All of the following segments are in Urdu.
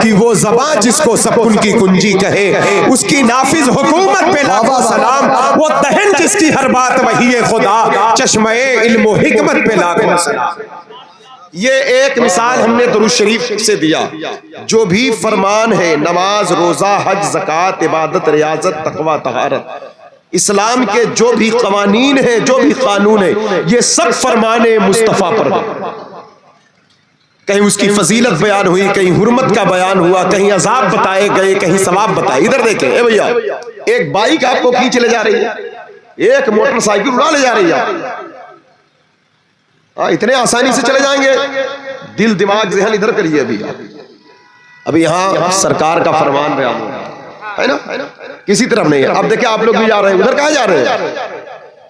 کہ وہ زبان جس کو سکون کی کنجی کہے، اس کی نافذ حکومت پہ لاکھوں سلام، وہ دہن جس کی ہر بات وحی خدا، چشمہ علم و حکمت پہ لاکھوں سلام۔ یہ ایک مثال ہم نے درود شریف سے دیا۔ جو بھی فرمان ہے نماز، روزہ، حج، زکوٰۃ، عبادت، ریاضت، تقوی، طہارت، اسلام کے جو بھی قوانین ہیں، جو بھی قانون ہیں، یہ سب فرمان مصطفیٰ پر ہے۔ کہیں اس کی فضیلت بیان ہوئی، کہیں حرمت کا بیان ہوا، کہیں عذاب بتائے گئے، کہیں ثواب بتائے۔ ادھر دیکھیں اے بھیا، ایک بائک آپ کو کھینچ لے جا رہی ہے، ایک موٹر سائیکل اڑا لے جا رہی ہے، اتنے آسانی سے چلے جائیں گے؟ دل دماغ ذہن ادھر کریے۔ ابھی یہاں سرکار کا فرمان بیان ہے نا، کسی طرف نہیں ہے۔ اب دیکھیں آپ لوگ بھی جا رہے ہیں، ادھر کہاں جا رہے ہیں؟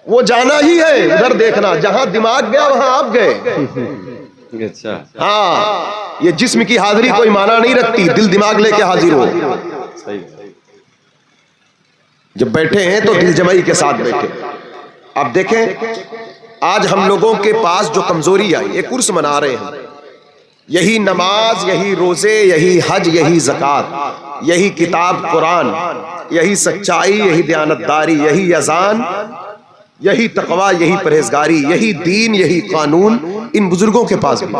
وہ جانا ہی ہے، ادھر دیکھنا، جہاں دماغ گیا وہاں آپ گئے۔ ہاں، یہ جسم کی حاضری کوئی معنی نہیں رکھتی، دل دماغ لے کے حاضر ہو۔ جب بیٹھے ہیں تو دل جمعی کے ساتھ بیٹھے۔ اب دیکھیں آج ہم لوگوں کے پاس جو کمزوری آئی، ایک عرس منا رہے ہیں، یہی نماز، یہی روزے، یہی حج، یہی زکوٰۃ، یہی کتاب قرآن، یہی سچائی، یہی دیانتداری، یہی اذان، یہی تقوی، یہی پرہیزگاری، یہی دین، یہی قانون ان بزرگوں کے پاس بھی،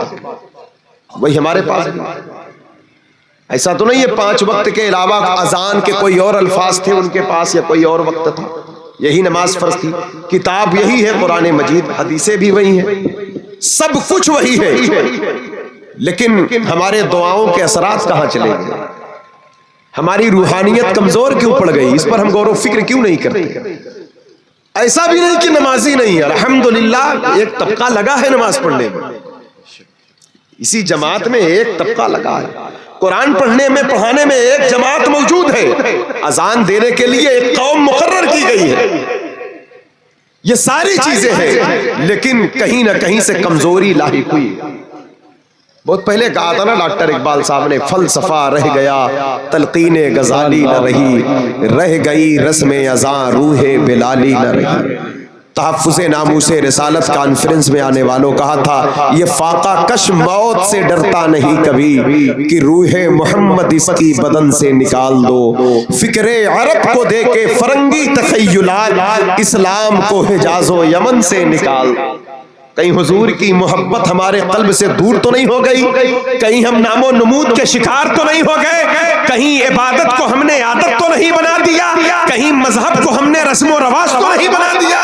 وہی ہمارے پاس بھی۔ ایسا تو نہیں ہے 5 وقت کے علاوہ اذان کے کوئی اور الفاظ تھے ان کے پاس یا کوئی اور وقت تھا، یہی نماز فرض تھی، کتاب یہی ہے قرآن مجید، حدیثیں بھی وہی ہیں، سب کچھ وہی ہے، لیکن ہمارے دعاؤں کے اثرات کہاں چلے گئے؟ ہماری روحانیت کمزور کیوں پڑ گئی؟ اس پر ہم غور و فکر کیوں نہیں کرتے؟ ایسا بھی نہیں کہ نمازی نہیں ہے، الحمدللہ ایک طبقہ لگا ہے نماز پڑھنے میں، اسی جماعت میں ایک طبقہ لگا ہے، قرآن پڑھنے میں پڑھانے میں ایک جماعت موجود ہے، اذان دینے کے لیے ایک قوم مقرر کی گئی ہے، یہ ساری چیزیں ہیں، لیکن کہیں نہ کہیں سے کمزوری لاحق ہوئی۔ بہت پہلے کہا تھا نا ڈاکٹر اقبال صاحب نے، فلسفہ رہ گیا تلقین غزالی نہ رہی، رہ گئی رسم اذان روح بلالی نہ رہی۔ تحفظ ناموس رسالت کانفرنس میں آنے والوں کہا تھا، یہ فاقہ کش موت سے ڈرتا نہیں کبھی، کہ روح محمد اس کی بدن سے نکال دو، فکر عرب کو دے کے فرنگی تخیلات، اسلام کو حجاز و یمن سے نکال دو۔ کہیں حضور کی محبت ہمارے قلب سے دور تو نہیں ہو گئی؟ کہیں ہم نام و نمود کے شکار تو نہیں ہو گئے؟ کہیں عبادت کو ہم نے عادت تو نہیں بنا دیا؟ کہیں مذہب کو ہم نے رسم و رواج تو نہیں بنا دیا؟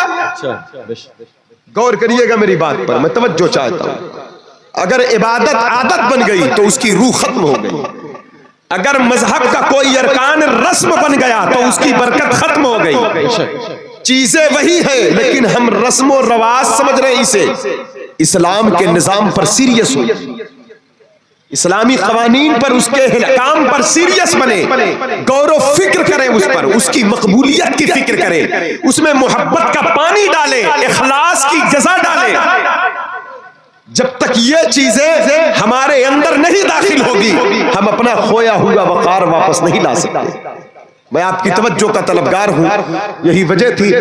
غور کریے گا میری بات پر، میں توجہ چاہتا ہوں۔ اگر عبادت عادت بن گئی تو اس کی روح ختم ہو گئی، اگر مذہب کا کوئی ارکان رسم بن گیا تو اس کی برکت ختم ہو گئی۔ چیزیں وہی ہیں لیکن ہم رسم و رواج سمجھ رہے ہیں اسے۔ اسلام کے نظام پر سیریس ہو، اسلامی قوانین پر، اس کے احکام پر سیریس بنے، غور و فکر کریں اس پر، اس کی مقبولیت کی فکر کریں، اس میں محبت کا پانی ڈالیں، اخلاص کی جزا ڈالیں۔ جب تک یہ چیزیں ہمارے اندر نہیں داخل ہوگی ہم اپنا کھویا ہوا وقار واپس نہیں لا سکتے۔ میں آپ کی توجہ کا طلبگار ہوں، یہی وجہ تھی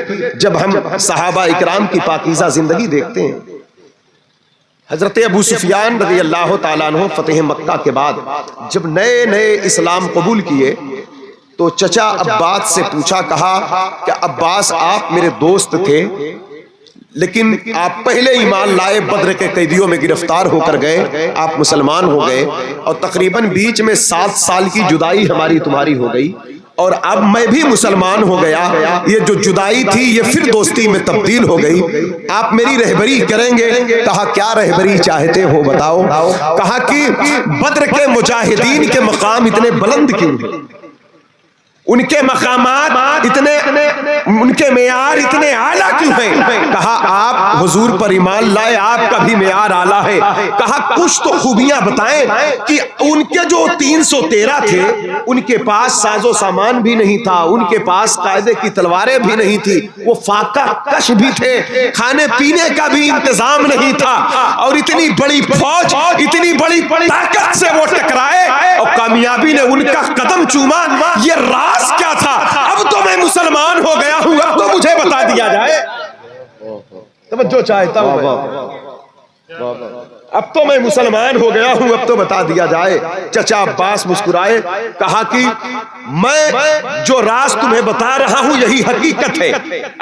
جب ہم صحابہ اکرام کی پاکیزہ زندگی دیکھتے ہیں۔ حضرت ابو سفیان رضی اللہ تعالیٰ عنہ فتح مکہ کے بعد جب نئے نئے اسلام قبول کیے تو چچا عباس سے پوچھا، کہا کہ عباس آپ میرے دوست تھے لیکن آپ پہلے ایمان لائے، بدر کے قیدیوں میں گرفتار ہو کر گئے، آپ مسلمان ہو گئے، اور تقریباً بیچ میں 7 سال کی جدائی ہماری تمہاری ہو گئی، اور اب میں بھی مسلمان ہو گیا، یہ جو جدائی تھی یہ پھر دوستی میں تبدیل ہو گئی، آپ میری رہبری کریں گے؟ کہا کیا رہبری چاہتے ہو بتاؤ؟ کہا کہ بدر کے مجاہدین کے مقام اتنے بلند کیوں ہیں، ان کے مقامات اتنے، ان کے معیار اتنے اعلیٰ کیوں ہیں؟ کہا آپ حضور پر ایمان لائے، آپ کا بھی معیار اعلیٰ ہے۔ کہا کچھ تو خوبیاں بتائیں کہ ان کے جو 313 تھے ان کے پاس ساز و سامان بھی نہیں تھا، ان کے پاس قاعدے کی تلواریں بھی نہیں تھی، وہ فاقہ کش بھی تھے، کھانے پینے کا بھی انتظام نہیں تھا، اور اتنی بڑی فوج، اتنی بڑی طاقت سے وہ ٹکرائے اور کامیابی نے ان کا قدم چوما۔ یہ راز کیا تھا؟ اب تو میں مسلمان ہو گیا ہوں، اب تو مجھے بتا دیا جائے۔ توجہ چاہتا ہوں میں۔ اب تو میں مسلمان ہو گیا ہوں، اب تو بتا دیا جائے۔ چچا عباس مسکرائے، کہا کہ میں جو راز تمہیں بتا رہا ہوں یہی حقیقت ہے،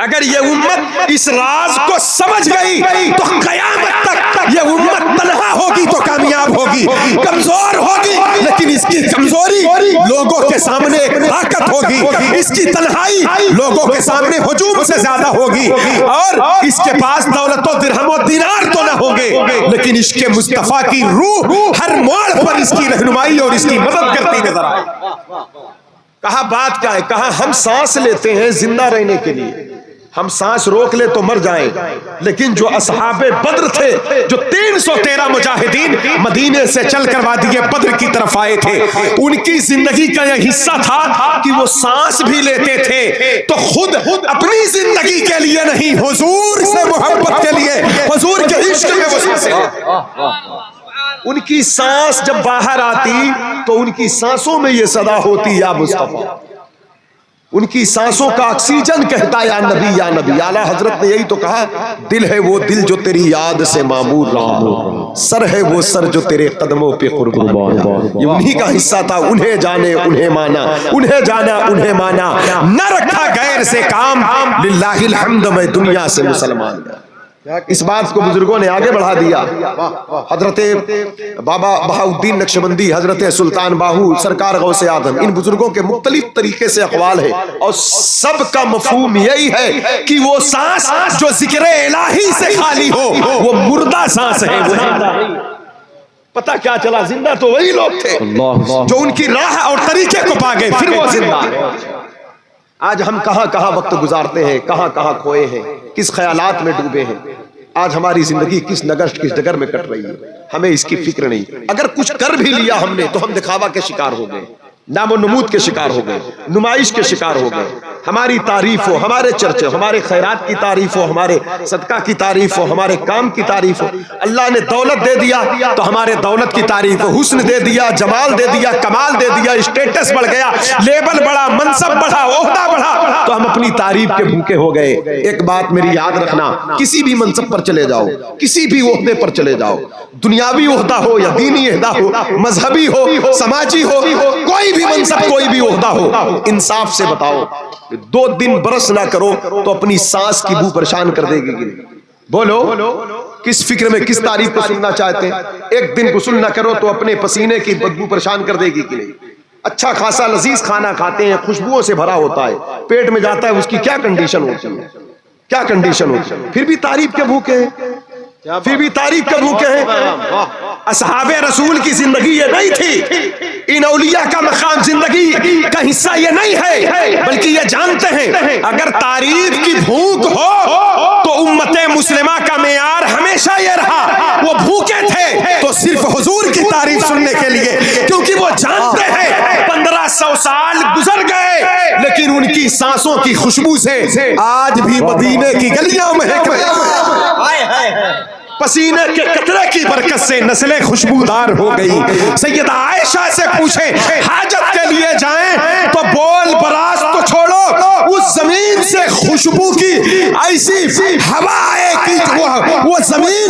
اگر یہ امت اس راز کو سمجھ گئی تو قیامت تک یہ امت تنہا ہوگی تو کامیاب ہوگی، کمزور ہوگی لیکن اس کی کمزوری لوگوں کے سامنے ایک طاقت ہوگی، اس کی تنہائی لوگوں کے سامنے ہجوم سے زیادہ ہوگی، اور اس کے پاس دولت و درہم و دینار تو نہ ہوں گے لیکن اس کے مصطفیٰ کی روح ہر موڑ پر اس کی رہنمائی اور اس کی مدد کرتی نظر آئے۔ کہا بات کیا ہے؟ کہا ہم سانس لیتے ہیں زندہ رہنے کے لیے، ہم سانس روک لے تو مر جائیں، لیکن جو اصحاب بدر تھے، جو 313 مجاہدین مدینے سے چل کر وادی بدر کی طرف آئے تھے، ان کی زندگی کا یہ حصہ تھا کہ وہ سانس بھی لیتے تھے تو خود اپنی زندگی کے لیے نہیں، حضور سے محبت کے لیے، حضور کے عشق میں وہ سانس ان کی سانس جب باہر آتی تو ان کی سانسوں میں یہ صدا ہوتی یا مصطفیٰ، ان کی سانسوں کا آکسیجن کہتا یا نبی یا نبی۔ اعلیٰ حضرت نے یہی تو کہا، دل ہے وہ دل جو تیری یاد سے معمور رہا، سر ہے وہ سر جو تیرے قدموں پہ قربان، یہ انہی کا حصہ تھا، انہیں جانے انہیں مانا، انہیں جانا انہیں مانا، نہ رکھا غیر سے کام، للہ الحمد میں دنیا سے مسلمان گیا۔ اس بات کو بزرگوں نے آگے بڑھا دیا۔ حضرت بابا بہاؤالدین نقشبندی، حضرت سلطان باہو، سرکار غوث اعظم، ان بزرگوں کے مختلف طریقے سے اقوال ہے اور سب کا مفہوم یہی ہے کہ وہ سانس جو ذکر الہی سے خالی ہو وہ مردہ سانس ہے۔ پتہ کیا چلا؟ زندہ تو وہی لوگ تھے جو ان کی راہ اور طریقے کو پا گئے، پھر وہ زندہ ہے۔ آج ہم کہاں کہاں وقت گزارتے ہیں، کہاں کہاں کھوئے ہیں، کس خیالات میں ڈوبے ہیں، آج ہماری زندگی کس نگشت کس ڈگر میں کٹ رہی ہے، ہمیں اس کی فکر نہیں۔ اگر کچھ کر بھی لیا ہم نے تو ہم دکھاوا کے شکار ہو گئے، نام و نمود کے شکار ہو گئے، نمائش کے شکار ہو گئے۔ ہماری تعریف ہو، ہمارے چرچے، ہمارے خیرات کی تعریف ہو، ہمارے صدقہ کی تعریف ہو، ہمارے کام کی تعریف ہو۔ اللہ نے دولت دے دیا تو ہمارے دولت کی تعریف ہو، حسن دے دیا، جمال دے دیا، کمال دے دیا، اسٹیٹس بڑھ گیا، لیبل بڑھا، منصب بڑھا، عہدہ بڑھا تو ہم اپنی تعریف کے بھوکے ہو گئے۔ ایک بات میری یاد رکھنا، کسی بھی منصب پر چلے جاؤ، کسی بھی عہدے پر چلے جاؤ، دنیاوی عہدہ ہو یا دینی عہدہ ہو، مذہبی ہو، سماجی ہو، کوئی بھی منصب، کوئی بھی عہدہ ہو، انصاف سے بتاؤ، 2 دن برس نہ کرو تو اپنی سانس کی بو پریشان کر دے گی کہ نہیں؟ بولو کس فکر میں، کس تعریف کو سننا چاہتے ہیں؟ 1 دن غسل نہ کرو تو اپنے پسینے کی بدبو پریشان کر دے گی کہ نہیں؟ اچھا خاصا لذیذ کھانا کھاتے ہیں، خوشبوؤں سے بھرا ہوتا ہے، پیٹ میں جاتا ہے، اس کی کیا کنڈیشن ہوتی ہے، کیا کنڈیشن ہوتی ہے، پھر بھی تعریف کے بھوکے ہیں، پھر بھی تعریف کے بھوکے ہیں۔ اصحاب رسول کی زندگی یہ نہیں تھی، ان اولیاء کا مقام زندگی کا حصہ یہ نہیں ہے، بلکہ یہ جانتے ہیں اگر تعریف کی بھوک ہو تو امت مسلمہ کا معیار ہمیشہ یہ رہا، وہ بھوکے تھے تو صرف حضور کی تعریف سننے کے لیے، کیونکہ وہ جانتے ہیں 1500 سال گزر گئے لیکن ان کی سانسوں کی خوشبو سے آج بھی مدینے کی گلیاں مہک رہی ہیں۔ پسینے کے قطرے کی برکت سے نسلیں خوشبودار ہو گئی۔ سیدہ عائشہ سے پوچھیں حاجت کے لیے جائیں تو بول براز تو چھوڑو، اس زمین سے خوشبو کی ایسی ہوا آئے کہ وہ زمین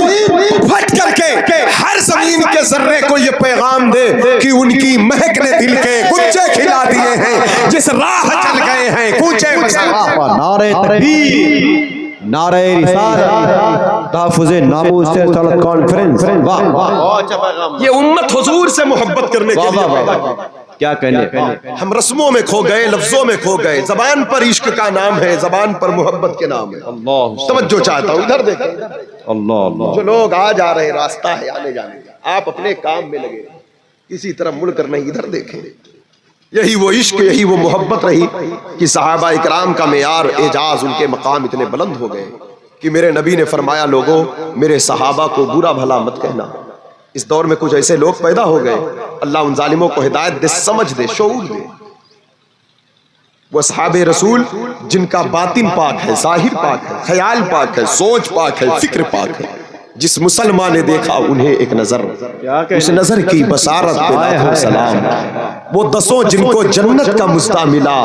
پھٹ کر کے ہر زمین کے ذرے کو یہ پیغام دے کہ ان کی مہک نے دل کے گنجے کھلا دیے ہیں، جس راہ چل گئے ہیں کوچے مسافہ۔ نعرہ تکبیر، نعرہ رسالت، تحفظ ناموس سے رسالت کانفرنس۔ یہ امت حضور سے محبت کرنے کے لیے کیا کہنے، ہم رسموں میں کھو گئے، لفظوں میں کھو گئے، زبان پر عشق کا نام ہے، زبان پر محبت کے نام ہے۔ توجہ چاہتا ہوں، ادھر دیکھیں، اللہ جو لوگ آ جا رہے راستہ ہے آنے جانے کا، آپ اپنے کام میں لگے، کسی طرف مڑ کر نہیں، ادھر دیکھیں۔ یہی وہ عشق، یہی وہ محبت رہی کہ صحابہ اکرام کا معیار اعجاز، ان کے مقام اتنے بلند ہو گئے کہ میرے نبی نے فرمایا لوگوں میرے صحابہ کو برا بھلا مت کہنا۔ اس دور میں کچھ ایسے لوگ پیدا ہو گئے، اللہ ان ظالموں کو ہدایت دے، سمجھ دے، شعور دے۔ وہ صحابہ رسول جن کا باطن پاک ہے، ظاہر پاک ہے، خیال پاک ہے، سوچ پاک ہے، فکر پاک ہے، جس مسلمان نے دیکھا انہیں ایک نظر، اس نظر کی بصارت پہ لاکھوں سلام۔ وہ دسوں جن کو جنت کا مژدہ ملا،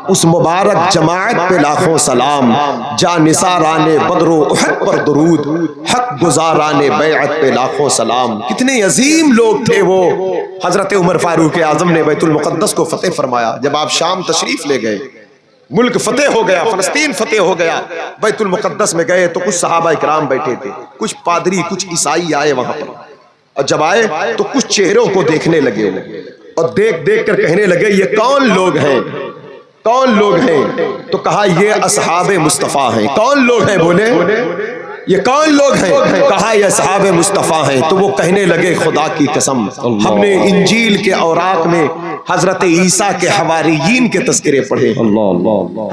اس مبارک جماعت پہ لاکھوں سلام، جا نثاران بدر و احد پر درود، حق گزاران بیعت پہ لاکھوں سلام۔ کتنے عظیم لوگ تھے وہ۔ حضرت عمر فاروق اعظم نے بیت المقدس کو فتح فرمایا۔ جب آپ شام تشریف لے گئے، ملک فتح ہو گیا، فلسطین فتح ہو گیا، بیت المقدس میں گئے تو کچھ صحابہ اکرام بیٹھے تھے، کچھ پادری، کچھ عیسائی آئے وہاں پر، اور جب آئے تو کچھ چہروں کو دیکھنے لگے اور دیکھ دیکھ کر کہنے لگے یہ کون لوگ ہیں، کون لوگ ہیں؟ تو کہا یہ اصحاب مصطفیٰ ہیں۔ کون لوگ ہیں؟ بولے یہ کون لوگ ہیں؟ کہا یہ اصحاب مصطفیٰ ہیں۔ تو وہ کہنے لگے خدا کی قسم ہم نے انجیل کے اوراق میں حضرت عیسیٰ کے حواریین کے تذکرے پڑھے۔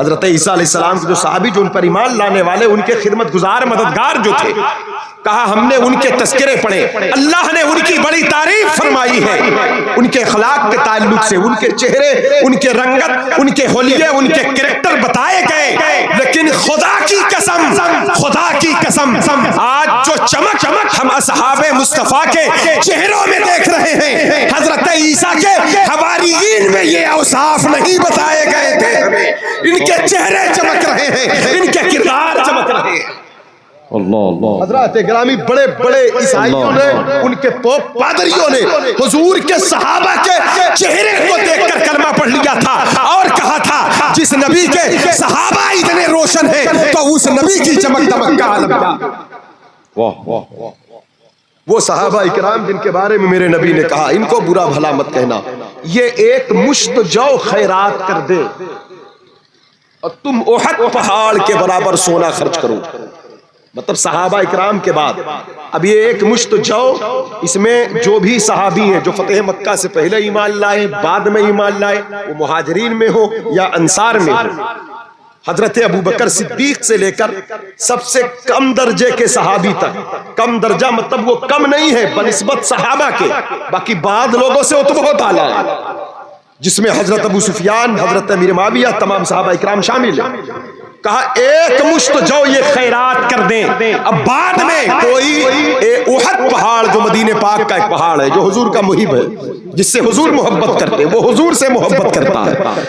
حضرت عیسیٰ علیہ السلام کے جو صحابی جو ان پر ایمان لانے والے، ان کے خدمت گزار مددگار جو تھے، کہا ہم نے ان کے تذکرے پڑھے، اللہ نے ان کی بڑی تعریف فرمائی ہے، ان کے اخلاق کے تعلق سے، ان کے چہرے، ان کے رنگت، ان کے حلیے، ان کے کریکٹر بتائے گئے، لیکن خدا کی قسم، خدا کی قسم آج جو چمک ہم اصحاب مصطفیٰ کے چہروں میں دیکھ رہے ہیں، حضرت عیسیٰ کے حواریین میں یہ اوصاف نہیں بتائے گئے تھے ہمیں۔ ان کے چہرے چمک رہے ہیں، ان کے کردار چمک رہے ہیں۔ حضرات گرامی، بڑے بڑے عیسائیوں نے، ان کے پوپ پادریوں نے حضور کے صحابہ کے چہرے کو دیکھ کر کلمہ پڑھ لیا تھا اور کہا تھا جس نبی کے صحابہ اتنے روشن ہیں تو اس نبی کی چمک دمک کا عالم کیا۔ وہ صحابہ اکرام جن کے بارے میں میرے نبی نے کہا ان کو برا بھلا مت کہنا، یہ ایک مشت جو خیرات کر دے اور تم احد پہاڑ کے برابر سونا خرچ کرو۔ مطلب صحابہ اکرام کے بعد اب یہ ایک مشت جو، اس میں جو بھی صحابی ہیں جو فتح مکہ سے پہلے ایمان لائے، بعد میں ایمان لائے، وہ مہاجرین میں ہو یا انصار میں ہو، حضرت ابوبکر صدیق سے لے کر سب سے کم درجے کے صحابی تک، کم درجہ مطلب وہ کم نہیں ہے بنسبت صحابہ کے، باقی بعض لوگوں سے وہ تو بہت اعلیٰ ہے، جس میں حضرت ابو سفیان، حضرت امیر معاویہ، تمام صحابہ اکرام شامل ہیں۔ کہا ایک مشت جو یہ خیرات کر دیں، اب بعد میں کوئی احد پہاڑ جو مدینے پاک کا ایک پہاڑ ہے جو حضور کا محب ہے، جس سے حضور محبت کرتے ہیں، وہ حضور سے محبت کرتا ہے،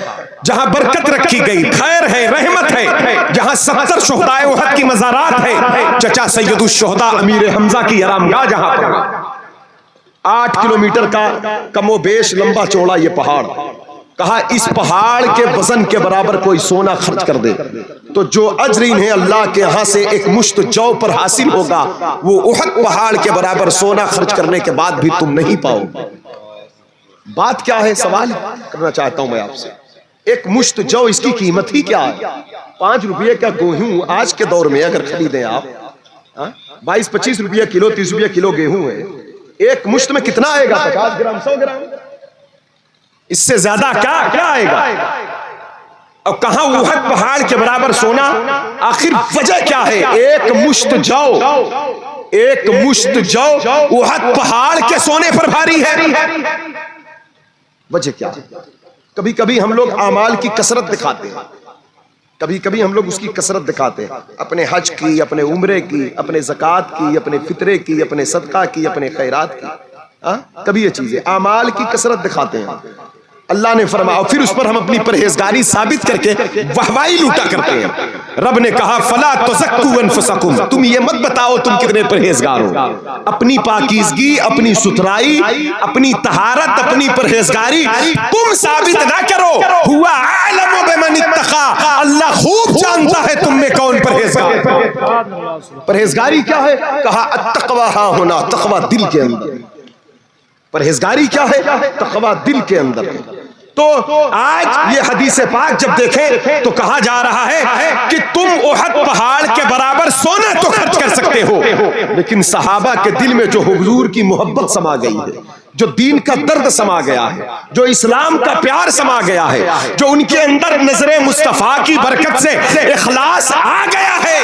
جہاں برکت رکھی گئی، خیر ہے، رحمت ہے، جہاں 70 شہدائے احد کی مزارات ہے، چچا سید الشہداء امیر حمزہ کی آرامگاہ جہاں پر 8 کلومیٹر کا کم و بیش لمبا چوڑا یہ پہاڑ، کہا اس پہاڑ کے وزن کے برابر کوئی سونا خرچ کر دے تو جو اجر انہیں اللہ کے ہاں سے ایک مشت جو پر حاصل ہوگا وہ احد پہاڑ کے برابر سونا خرچ کرنے کے بعد بھی تم نہیں پاؤ۔ بات کیا ہے؟ سوال کرنا چاہتا ہوں میں آپ سے، ایک مشت جو اس کی قیمت ہی کیا ہے؟ 5 روپے کا گیہوں آج کے دور میں اگر خریدیں آپ 22-25 روپے کلو، 30 روپے کلو گیہوں ہے، ایک مشت میں کتنا آئے گا؟ 50 گرام، 100 گرام، اس سے زیادہ کیا آئے گا؟ اور کہاں احد پہاڑ کے برابر سونا؟ آخر وجہ کیا ہے؟ ایک مشت جو، ایک مشت جو احد پہاڑ کے سونے پر بھاری ہے۔ وجہ کیا؟ کبھی کبھی ہم لوگ اعمال کی کثرت دکھاتے ہیں، کبھی کبھی ہم لوگ اس کی کثرت دکھاتے ہیں، اپنے حج کی، اپنے عمرے کی، اپنے زکوٰۃ کی، اپنے فطرے کی، اپنے صدقہ کی، اپنے خیرات کی، کبھی یہ چیزیں اعمال کی کثرت دکھاتے ہیں۔ اللہ نے فرمایا، اور پھر اس پر ہم اپنی پرہیزگاری ثابت کر کے واہوائی لوٹا کرتے ہیں۔ رب نے کہا فلا تزکوا انفسکم، تم یہ مت بتاؤ تم کتنے پرہیزگار ہو، اپنی پاکیزگی، اپنی ستھرائی، اپنی طہارت، اپنی پرہیزگاری تم ثابت نہ کرو، ہوا اعلم بمن اتقى، اللہ خوب جانتا ہے تم میں کون پرہیزگار۔ پرہیزگاری کیا ہے؟ کہا التقوی ہاں ہونا، تقوی دل کے اندر۔ پرہیزگاری کیا ہے؟ تقوی دل کے اندر۔ تو آج یہ حدیث پاک جب دیکھیں تو کہا جا رہا ہے کہ تم احد پہاڑ کے برابر سونا تو خرچ کر سکتے ہو، لیکن صحابہ کے دل میں جو حضور کی محبت سما گئی ہے، جو دین کا درد سما گیا ہے، جو اسلام کا پیار سما گیا ہے، جو ان کے اندر نظر مصطفیٰ کی برکت سے اخلاص آ گیا ہے،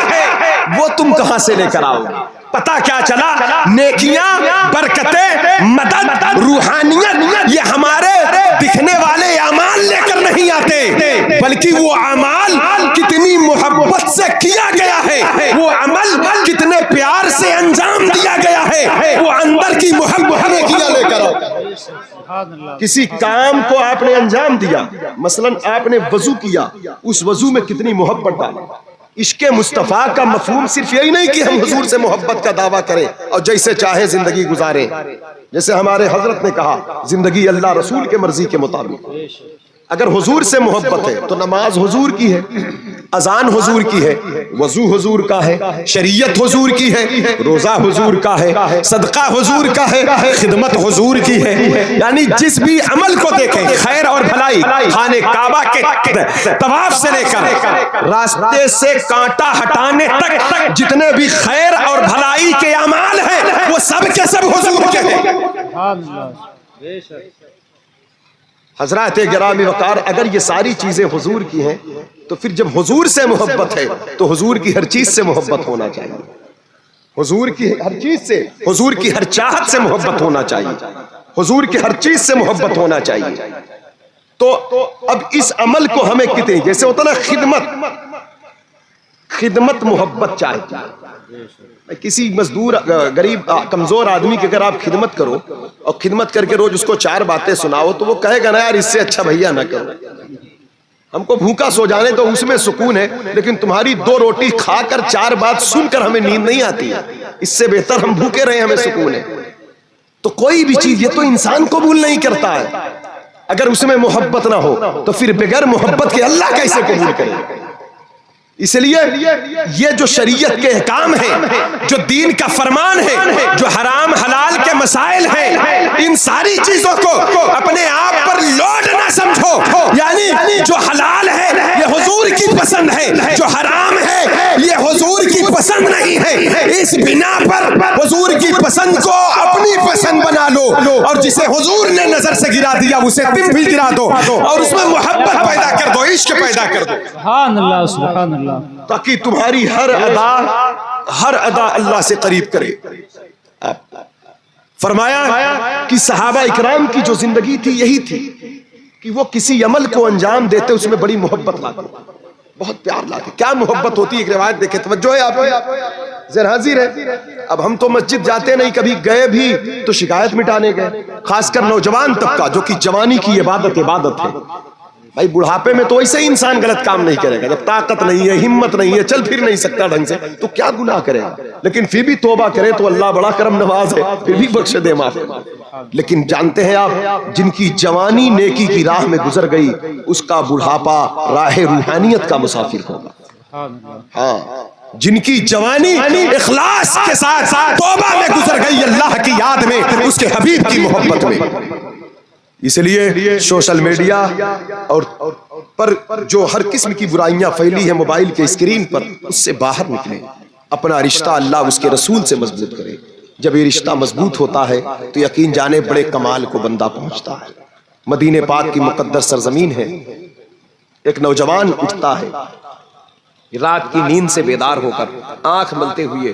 وہ تم کہاں سے لے کر آؤ؟ پتہ کیا چلا؟ نیکیاں، برکتیں، مدد، روحانیت یہ ہمارے دکھنے والے اعمال لے کر نہیں آتے، بلکہ وہ اعمال کتنی محبت سے کیا گیا ہے، وہ عمل کتنے پیار سے انجام دیا گیا ہے، وہ اندر کی محبت نے کیا لے کر آؤ۔ کسی کام کو آپ نے انجام دیا، مثلا آپ نے وضو کیا، اس وضو میں کتنی محبت ڈالی۔ عشق مصطفیٰ کا مفہوم صرف یہی نہیں کہ ہم حضور سے محبت کا دعویٰ کریں اور جیسے چاہے زندگی گزاریں، جیسے ہمارے حضرت نے کہا زندگی اللہ رسول کے مرضی کے مطابق۔ اگر حضور سے محبت ہے تو نماز حضور کی ہے، اذان حضور کی ہے، وضو حضور کا ہے، شریعت حضور کی ہے، روزہ حضور کا ہے، صدقہ حضور کا ہے، خدمت حضور کی ہے۔ یعنی جس بھی عمل کو دیکھیں، خیر اور بھلائی، خانے کعبہ کے طواف سے لے کر راستے سے کانٹا ہٹانے تک جتنے بھی خیر اور بھلائی کے اعمال ہیں وہ سب کے سب حضور کے ہیں۔ حضرات گرامی وقار، اگر یہ ساری چیزیں حضور کی ہیں تو پھر جب حضور سے محبت ہے تو حضور کی ہر چیز سے محبت ہونا چاہیے، حضور کی ہر چیز سے، حضور کی ہر چاہت سے محبت ہونا چاہیے، حضور کی ہر چیز سے محبت ہونا چاہیے۔ تو اب اس عمل کو ہمیں کتنی، جیسے ہوتا نا خدمت محبت چاہیے۔ کسی مزدور، غریب، کمزور آدمی کی اگر آپ خدمت کرو اور خدمت کر کے روز اس کو 4 باتیں سناؤ تو وہ کہے گا نا یار اس سے اچھا بھیا نہ کرو، ہم کو بھوکا سو جانے تو اس میں سکون ہے، لیکن تمہاری 2 روٹی کھا کر 4 بات سن کر ہمیں نیند نہیں آتی ہے، اس سے بہتر ہم بھوکے رہے ہمیں سکون ہے۔ تو کوئی بھی چیز یہ تو انسان قبول نہیں کرتا ہے، اگر اس میں محبت نہ ہو تو پھر بغیر محبت کے اللہ کیسے قبول کرے؟ اس لیے یہ جو شریعت کے احکام ہیں، جو دین کا فرمان ہے، جو حرام حلال کے مسائل ہیں، ان ساری چیزوں کو اپنے آپ پر لوڈ نہ سمجھو۔ یعنی جو حلال ہے یہ حضور کی پسند ہے، جو حرام ہے یہ حضور کی پسند نہیں ہے۔ اس بنا پر حضور کی پسند کو اپنی پسند بنا لو، اور جسے حضور نے نظر سے گرا دیا اسے تم بھی گرا دو، اور اس میں محبت پیدا کر دو، عشق پیدا کر دو، سبحان اللہ سبحان اللہ، تاکہ تمہاری ہر ادا اللہ سے قریب کرے۔ فرمایا کہ صحابہ اکرام کی جو زندگی تھی یہی تھی کہ وہ کسی عمل کو انجام دیتے اس میں بڑی محبت لاتے، بہت پیار لاتے۔ کیا محبت ہوتی ہے؟ ایک روایت دیکھیں، توجہ ہے آپ ذرا حاضر ہے۔ اب ہم تو مسجد جاتے نہیں، کبھی گئے بھی تو شکایت مٹانے گئے، خاص کر نوجوان طبقہ جو کہ جوانی کی عبادت ہے۔ بھائی بڑھاپے میں تو ایسے ہی انسان غلط کام نہیں کرے گا، جب طاقت نہیں ہے، ہمت نہیں ہے، چل پھر نہیں سکتا ڈھنگ سے تو کیا گناہ کرے گا، لیکن پھر بھی توبہ کرے تو اللہ بڑا کرم نواز ہے، پھر بھی بخش دے، معاف۔ لیکن جانتے ہیں آپ، جن کی جوانی نیکی کی راہ میں گزر گئی اس کا بڑھاپا راہ روحانیت کا مسافر ہوگا۔ ہاں، جن کی جوانی اخلاص کے ساتھ توبہ میں گزر گئی، اللہ کی یاد میں، اس کے حبیب کی محبت میں۔ اس لیے سوشل میڈیا اور پر جو ہر قسم کی برائیاں پھیلی ہیں موبائل کے اسکرین پر، اس سے باہر نکلیں، اپنا رشتہ اللہ اس کے رسول سے مضبوط کریں۔ جب یہ رشتہ مضبوط ہوتا ہے تو یقین جانے بڑے کمال کو بندہ پہنچتا ہے۔ مدینہ پاک کی مقدس سرزمین ہے، ایک نوجوان اٹھتا ہے رات کی نیند سے بیدار ہو کر، آنکھ ملتے ہوئے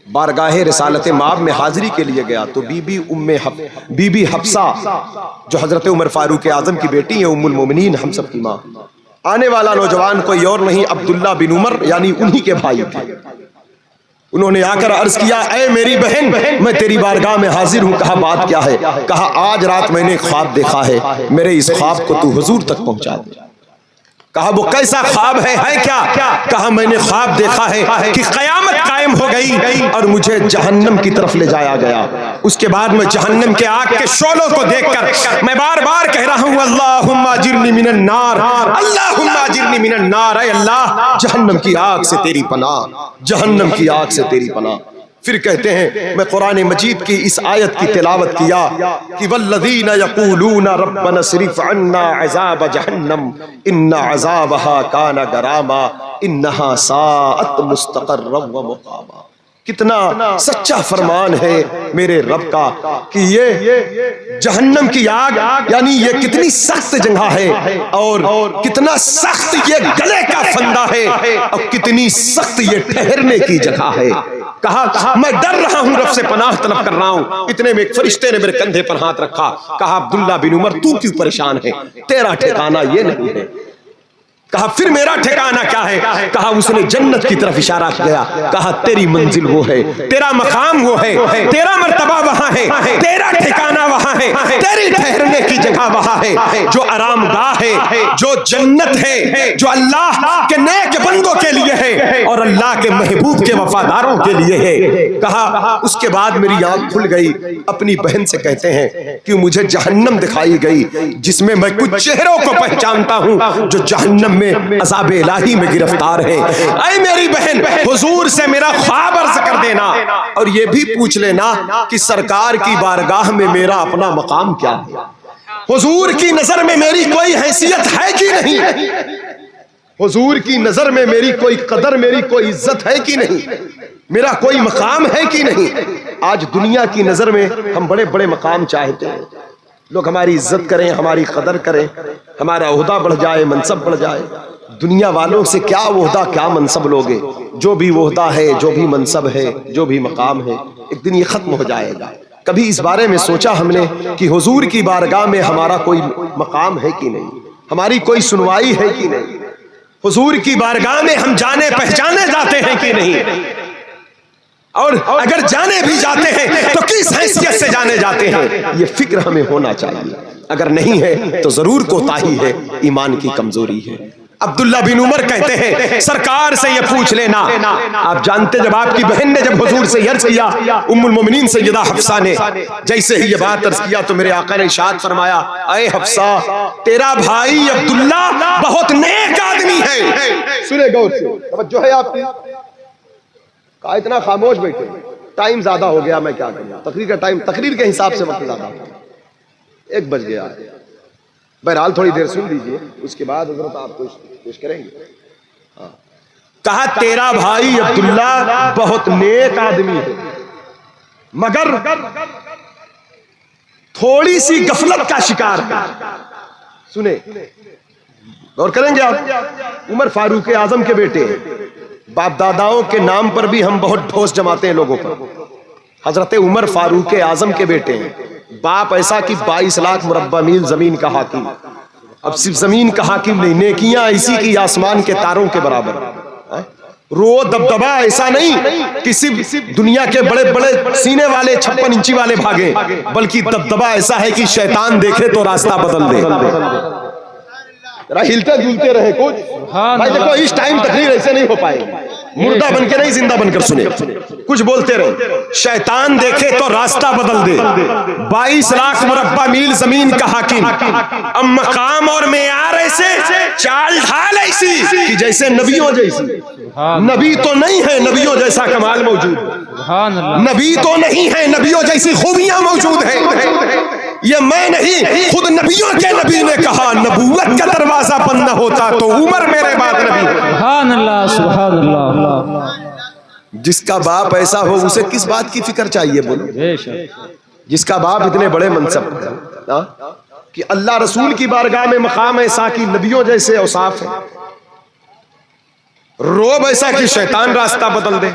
بارگاہ رسالت مآب میں حاضری کے لیے گیا تو بی بی حفصہ جو حضرت عمر فاروق اعظم کی بیٹی ہے، ام المومنین، ہم سب کی ماں، آنے والا نوجوان کوئی اور نہیں عبداللہ بن عمر یعنی انہی کے بھائی تھے۔ انہوں نے آ کر عرض کیا، اے میری بہن، میں تیری بارگاہ میں حاضر ہوں۔ کہا بات کیا ہے؟ کہا آج رات میں نے ایک خواب دیکھا ہے، میرے اس خواب کو تو حضور تک پہنچا دے۔ کہا وہ کیسا خواب ہے کیا؟ کہا میں نے خواب دیکھا ہے کہ قیامت قائم ہو گئی اور مجھے جہنم کی طرف لے جایا گیا، اس کے بعد میں جہنم کے آگ کے شعلوں کو دیکھ کر میں بار بار کہہ رہا ہوں اللہم اجرنی من النار، اللہم اجرنی من النار، اے اللہ جہنم کی آگ سے تیری پناہ، جہنم کی آگ سے تیری پناہ۔ پھر کہتے ہیں میں قرآن مجید کی اس آیت کی تلاوت کیا کہ والذین یقولون ربنا اصرف عنا عذاب جہنم ان عذابها کان غراما انہا ساءت مستقرا ومقاما۔ کتنا سچا فرمان ہے میرے رب کا کہ یہ جہنم کی آگ یعنی یہ کتنی سخت جگہ ہے، اور کتنا سخت یہ گلے کا پھندا ہے، اور کتنی سخت یہ ٹھہرنے کی جگہ ہے۔ کہا میں ڈر رہا ہوں، رب سے پناہ طلب کر رہا ہوں۔ اتنے میں ایک فرشتے نے میرے کندھے پر ہاتھ رکھا، کہا عبداللہ بن عمر تو کیوں پریشان ہے؟ تیرا ٹھکانہ یہ نہیں ہے۔ کہا پھر میرا ٹھکانہ کیا ہے؟ کہا اس نے جنت کی طرف اشارہ کیا، کہا تیری منزل وہ ہے، تیرا مقام وہ ہے، تیرا مرتبہ وہاں ہے، تیرا ٹھکانہ وہاں ہے۔ ہے تیری ٹھہرنے کی جگہ وہاں ہے، جو آرام گاہ ہے، جو جنت ہے، جو اللہ کے نیک بندوں کے لیے ہے اور اللہ کے محبوب کے وفاداروں کے لیے ہے۔ کہا اس کے بعد میری آنکھ کھل گئی، اپنی بہن سے کہتے ہیں کہ مجھے جہنم دکھائی گئی جس میں میں کچھ چہروں کو پہچانتا ہوں جو جہنم میں عذاب الہی میں گرفتار ہیں۔ اے میری بہن، حضور سے میرا خواب عرض کر دینا اور یہ بھی پوچھ لینا کہ سرکار کی بارگاہ میں میرا اپنا مقام کیا ہے، حضور کی نظر میں میری کوئی حیثیت ہے کہ نہیں، حضور کی نظر میں میری کوئی قدر، میری کوئی عزت ہے کہ نہیں، میرا کوئی مقام ہے کہ نہیں۔ آج دنیا کی نظر میں ہم بڑے بڑے مقام چاہتے ہیں، لوگ ہماری عزت کریں، ہماری قدر کریں، ہمارا عہدہ بڑھ جائے، منصب بڑھ جائے۔ دنیا والوں سے کیا عہدہ کیا منصب لوگے؟ جو بھی عہدہ ہے، جو بھی منصب ہے، جو بھی مقام ہے، ایک دن یہ ختم ہو جائے گا۔ کبھی اس بارے میں سوچا ہم نے کہ حضور کی بارگاہ میں ہمارا کوئی مقام ہے کہ نہیں، ہماری کوئی سنوائی ہے کہ نہیں، حضور کی بارگاہ میں ہم جانے پہچانے جاتے ہیں کہ نہیں، اور اگر جانے بھی جاتے ہیں تو کس حیثیت سے جانے جاتے ہیں، یہ فکر ہمیں ہونا چاہیے۔ اگر نہیں ہے تو ضرور کوتاہی ہے، ایمان کی کمزوری ہے۔ عبداللہ بن عمر کہتے ہیں سرکار سے یہ پوچھ لینا، آپ جانتے جب آپ کی بہن نے جب حضور سے عرض کیا، ام المومنین سیدہ حفصہ نے جیسے ہی یہ بات عرض کیا تو میرے آقا نے ارشاد فرمایا، اے حفصہ تیرا بھائی عبداللہ بہت نیک آدمی ہے۔ سنے غور سے، توجہ ہے آپ کی؟ کہا اتنا خاموش بیٹھے، ٹائم زیادہ ہو گیا، میں کیا کروں، تقریر کا ٹائم، تقریر کے حساب سے وقت زیادہ 1 بج گیا ہے۔ بہرحال تھوڑی دیر سن لیجئے، اس کے بعد حضرت آپ کو پیش کریں گے۔ کہا تیرا بھائی عبداللہ بہت نیک آدمی ہے، مگر تھوڑی سی غفلت کا شکار ہے۔ سنیں غور کریں گے آپ، عمر فاروق اعظم کے بیٹے ہیں، باپ داداؤں کے نام پر بھی ہم بہت ٹھوس جماتے ہیں لوگوں پر۔ حضرت عمر فاروق اعظم کے بیٹے ہیں، باپ ایسا کہ 22 لاکھ مربع میل زمین کا حاکم، اب صرف زمین کا حاکم نہیں، نیکیاں ایسی کی آسمان کے تاروں کے برابر، رو دبدبا ایسا نہیں کہ صرف دنیا کے بڑے بڑے سینے والے 56 انچی والے بھاگے، بلکہ دبدبا ایسا ہے کہ شیطان دیکھے تو راستہ بدل دے۔ ذرا ہلتے جلتے رہے کچھ بھائی، دیکھو اس ٹائم تقریر ایسے نہیں ہو پائے، مردہ بن کے نہیں زندہ بن کر سنے، کچھ بولتے رہے۔ شیطان دیکھے تو راستہ بدل دے، 22 لاکھ مربع میل زمین کا حاکم، اب مقام اور معیار ایسے، چال ڈھال ایسی کہ جیسے نبیوں جیسی، نبی تو نہیں ہے نبیوں جیسا کمال موجود، نبی تو نہیں ہے نبیوں جیسی خوبیاں موجود ہیں۔ یہ میں نہیں، خود نبیوں کے نبی نے کہا نبوت کا دروازہ بند نہ ہوتا تو عمر میرے بعد نبی ہے۔ سبحان اللہ، سبحان اللہ۔ جس کا باپ ایسا ہو اسے کس بات کی فکر چاہیے بولو؟ جس کا باپ اتنے بڑے منصب ہے کہ اللہ رسول کی بارگاہ میں مقام ایسا کہ نبیوں جیسے اوصاف ہے، روب ایسا کہ شیطان راستہ بدل دے،